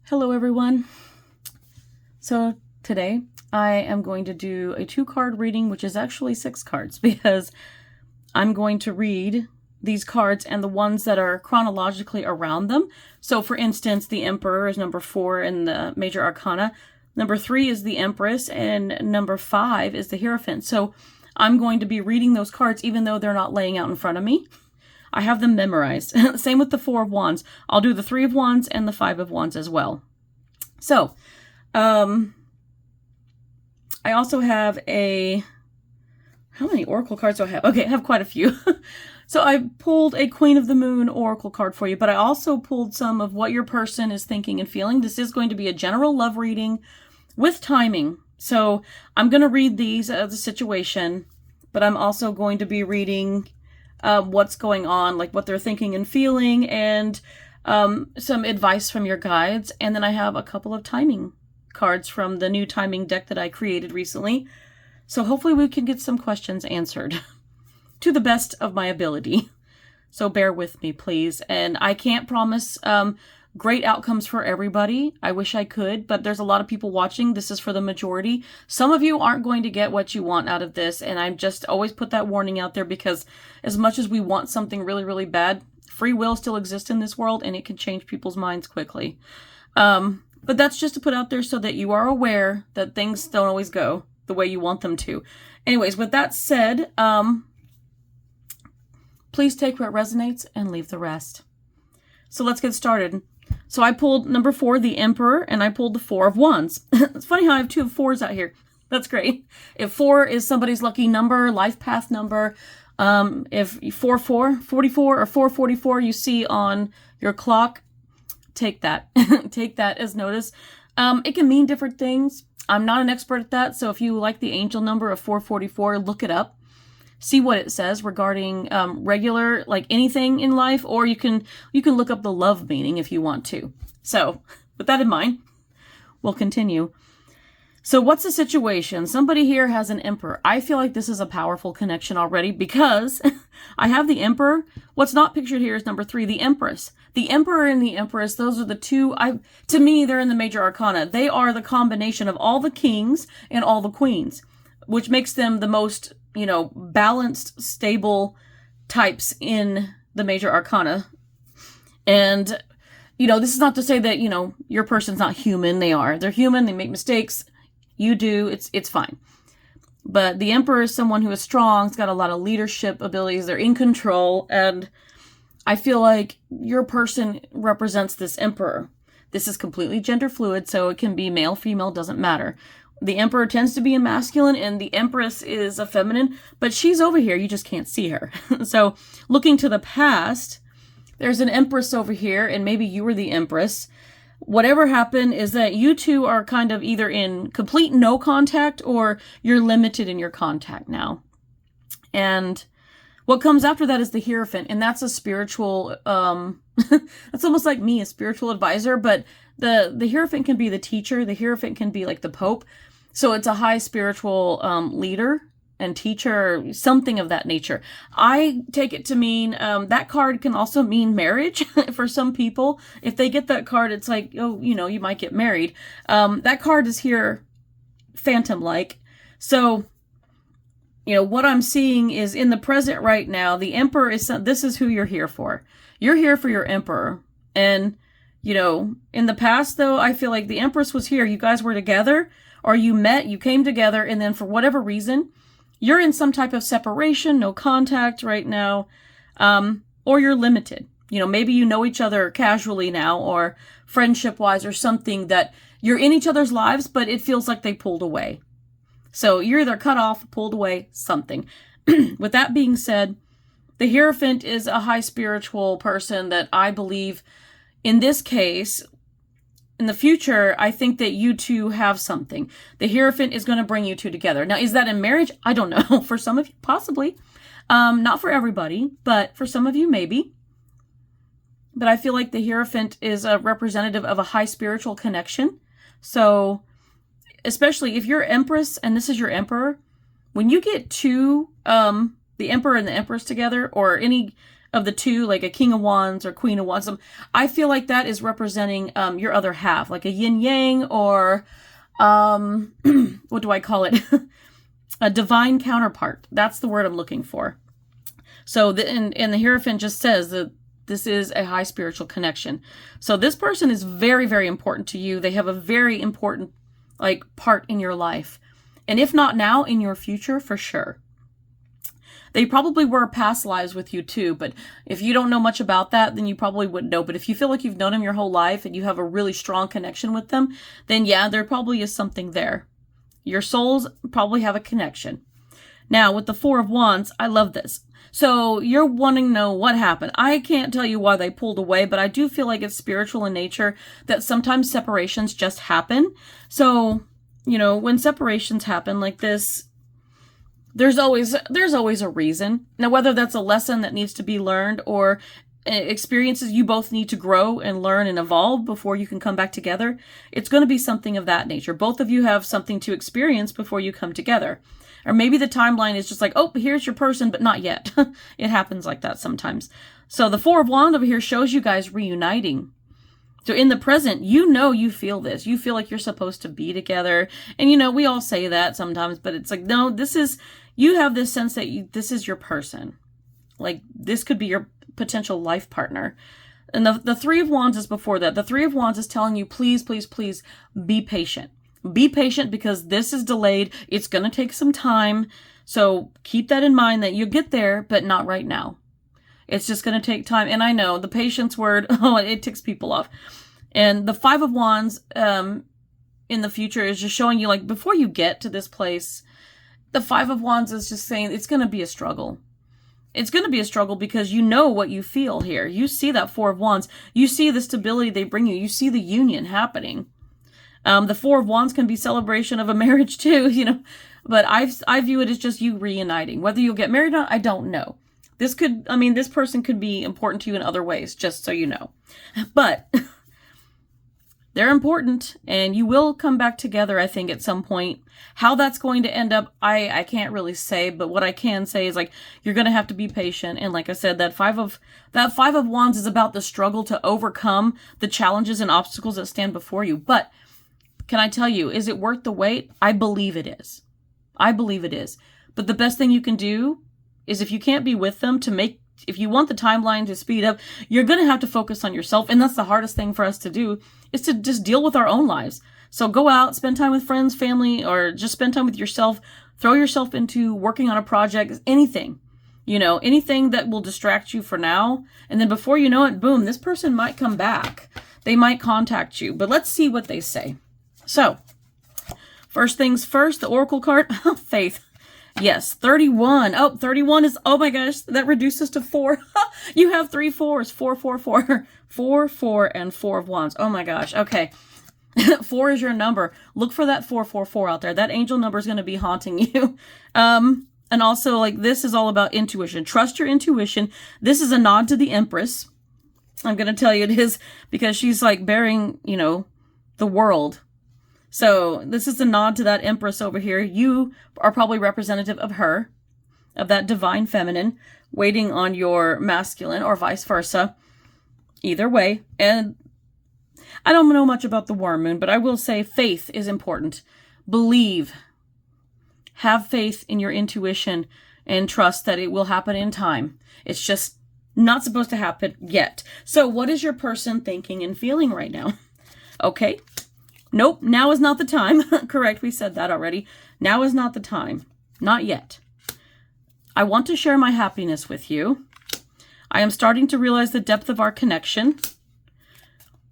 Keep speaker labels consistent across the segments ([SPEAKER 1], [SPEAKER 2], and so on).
[SPEAKER 1] Hello everyone. So today I am going to do a 2-card reading, which is actually 6 cards, because I'm going to read these cards and the ones that are chronologically around them. So for instance, the Emperor is number 4 in the Major Arcana, number 3 is the Empress, and number 5 is the Hierophant. So I'm going to be reading those cards even though they're not laying out in front of me. I have them memorized. Same with the 4 of Wands. I'll do the 3 of Wands and the 5 of Wands as well. So, I also have how many Oracle cards do I have? Okay, I have quite a few. So I pulled a Queen of the Moon Oracle card for you, but I also pulled some of what your person is thinking and feeling. This is going to be a general love reading with timing. So I'm going to read these as a situation, but I'm also going to be reading what's going on, like what they're thinking and feeling, and some advice from your guides. And then I have a couple of timing cards from the new timing deck that I created recently. So hopefully we can get some questions answered to the best of my ability. So bear with me, please. And I can't promise great outcomes for everybody. I wish I could, but there's a lot of people watching. This is for the majority. Some of you aren't going to get what you want out of this, and I just always put that warning out there, because as much as we want something really, really bad, free will still exists in this world, and it can change people's minds quickly. But that's just to put out there so that you are aware that things don't always go the way you want them to. Anyways, with that said, please take what resonates and leave the rest. So let's get started. So I pulled number 4, the Emperor, and I pulled the 4 of Wands. It's funny how I have 2 of 4s out here. That's great. If 4 is somebody's lucky number, life path number, if 44 or 444 you see on your clock, take that. Take that as notice. It can mean different things. I'm not an expert at that, so if you like the angel number of 444, look it up. See what it says regarding regular, like anything in life, or you can look up the love meaning if you want to. So with that in mind, we'll continue. So what's the situation? Somebody here has an Emperor. I feel like this is a powerful connection already, because I have the Emperor. What's not pictured here is number 3, the Empress. The Emperor and the Empress, those are the two, to me, they're in the Major Arcana. They are the combination of all the kings and all the queens, which makes them the most, balanced, stable types in the Major Arcana. And, this is not to say that, your person's not human. They are. They're human. They make mistakes. You do. It's fine. But the Emperor is someone who is strong. It's got a lot of leadership abilities. They're in control. And I feel like your person represents this Emperor. This is completely gender fluid, so it can be male, female, doesn't matter. The Emperor tends to be a masculine, and the Empress is a feminine, but she's over here. You just can't see her. So looking to the past, there's an Empress over here, and maybe you were the Empress. Whatever happened is that you two are kind of either in complete no contact, or you're limited in your contact now. And what comes after that is the Hierophant, and that's a spiritual, that's almost like me, a spiritual advisor, but the Hierophant can be the teacher. The Hierophant can be like the Pope. So it's a high spiritual leader and teacher, something of that nature. I take it to mean, that card can also mean marriage for some people. If they get that card, it's like, oh, you might get married. That card is here phantom-like. So, what I'm seeing is in the present right now, the Emperor this is who you're here for. You're here for your Emperor. And, in the past, though, I feel like the Empress was here. You guys were together, or you met, you came together, and then for whatever reason, you're in some type of separation, no contact right now, or you're limited. Maybe you know each other casually now, or friendship-wise, or something, that you're in each other's lives, but it feels like they pulled away. So you're either cut off, pulled away, something. With that being said, the Hierophant is a high spiritual person that I believe, in this case, in the future, I think that you two have something. The Hierophant is going to bring you two together. Now, is that in marriage? I don't know. For some of you, possibly. Not for everybody, but for some of you, maybe. But I feel like the Hierophant is a representative of a high spiritual connection. So, especially if you're Empress and this is your Emperor, when you get two, the Emperor and the Empress together, or any of the two, like a King of Wands or Queen of Wands, I feel like that is representing your other half, like a yin yang, or what do I call it? A divine counterpart. That's the word I'm looking for. So and the Hierophant just says that this is a high spiritual connection. So this person is very, very important to you. They have a very important part in your life. And if not now, in your future, for sure. They probably were past lives with you too, but if you don't know much about that, then you probably wouldn't know. But if you feel like you've known them your whole life and you have a really strong connection with them, then yeah, there probably is something there. Your souls probably have a connection. Now, with the Four of Wands, I love this. So you're wanting to know what happened. I can't tell you why they pulled away, but I do feel like it's spiritual in nature, that sometimes separations just happen. So, when separations happen like this, there's always a reason. Now, whether that's a lesson that needs to be learned or experiences you both need to grow and learn and evolve before you can come back together, it's going to be something of that nature. Both of you have something to experience before you come together. Or maybe the timeline is just like, oh, here's your person, but not yet. It happens like that sometimes. So the Four of Wands over here shows you guys reuniting. So in the present, you feel this. You feel like you're supposed to be together. And, we all say that sometimes, but it's like, no, you have this sense that this is your person. Like, this could be your potential life partner. And the Three of Wands is before that. The Three of Wands is telling you, please, please, please be patient. Be patient because this is delayed. It's going to take some time. So keep that in mind that you'll get there, but not right now. It's just going to take time. And I know the patience word, it ticks people off. And the Five of Wands in the future is just showing you, like, before you get to this place, the Five of Wands is just saying it's going to be a struggle. It's going to be a struggle because you know what you feel here. You see that Four of Wands. You see the stability they bring you. You see the union happening. The Four of Wands can be celebration of a marriage too, but I view it as just you reuniting. Whether you'll get married or not, I don't know. This person could be important to you in other ways, just so you know. But they're important, and you will come back together, I think, at some point. How that's going to end up, I can't really say, but what I can say is, like, you're going to have to be patient. And like I said, that Five of Wands is about the struggle to overcome the challenges and obstacles that stand before you. But can I tell you, is it worth the wait? I believe it is. I believe it is. But the best thing you can do is, if you can't be with them, if you want the timeline to speed up, you're going to have to focus on yourself. And that's the hardest thing for us to do, is to just deal with our own lives. So go out, spend time with friends, family, or just spend time with yourself. Throw yourself into working on a project, anything. Anything that will distract you for now. And then before you know it, boom, this person might come back. They might contact you. But let's see what they say. So, first things first, the Oracle card, Faith. Yes, 31. Oh, 31 is, oh my gosh, that reduces to 4. You have 3 4s, 4, 4, 4. 4, 4, and 4 of Wands. Oh my gosh, okay. 4 is your number. Look for that 4, 4, 4 out there. That angel number is going to be haunting you. And also, like, this is all about intuition. Trust your intuition. This is a nod to the Empress. I'm going to tell you it is, because she's, like, bearing, the world. So this is a nod to that Empress over here. You are probably representative of her, of that divine feminine, waiting on your masculine, or vice versa. Either way. And I don't know much about the worm moon, but I will say faith is important. Believe. Have faith in your intuition and trust that it will happen in time. It's just not supposed to happen yet. So what is your person thinking and feeling right now? Okay. Nope, now is not the time. Correct, we said that already. Now is not the time. Not yet. I want to share my happiness with you. I am starting to realize the depth of our connection.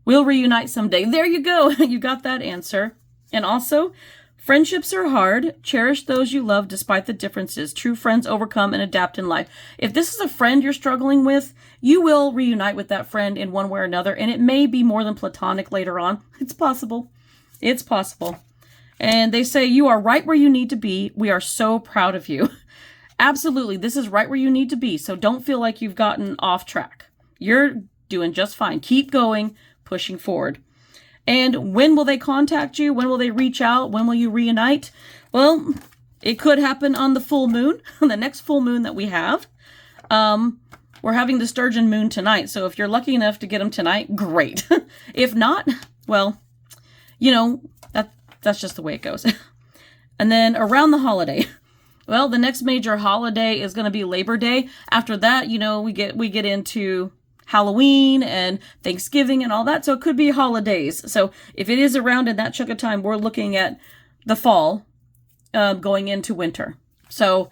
[SPEAKER 1] We'll reunite someday. There you go. You got that answer. And also, friendships are hard. Cherish those you love despite the differences. True friends overcome and adapt in life. If this is a friend you're struggling with, you will reunite with that friend in one way or another. And it may be more than platonic later on. It's possible. It's possible. And they say, you are right where you need to be. We are so proud of you. Absolutely. This is right where you need to be. So don't feel like you've gotten off track. You're doing just fine. Keep going, pushing forward. And when will they contact you? When will they reach out? When will you reunite? Well, it could happen on the full moon, on the next full moon that we have. We're having the sturgeon moon tonight, so if you're lucky enough to get them tonight, great. If not, well, you know, that's just the way it goes. And then around the holiday. Well, the next major holiday is going to be Labor Day. After that, you know, we get into Halloween and Thanksgiving and all that. So it could be holidays. So if it is around in that chunk of time, we're looking at the fall going into winter. So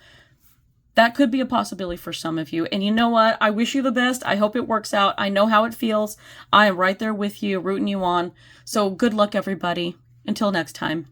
[SPEAKER 1] that could be a possibility for some of you. And you know what? I wish you the best. I hope it works out. I know how it feels. I am right there with you, rooting you on. So good luck, everybody. Until next time.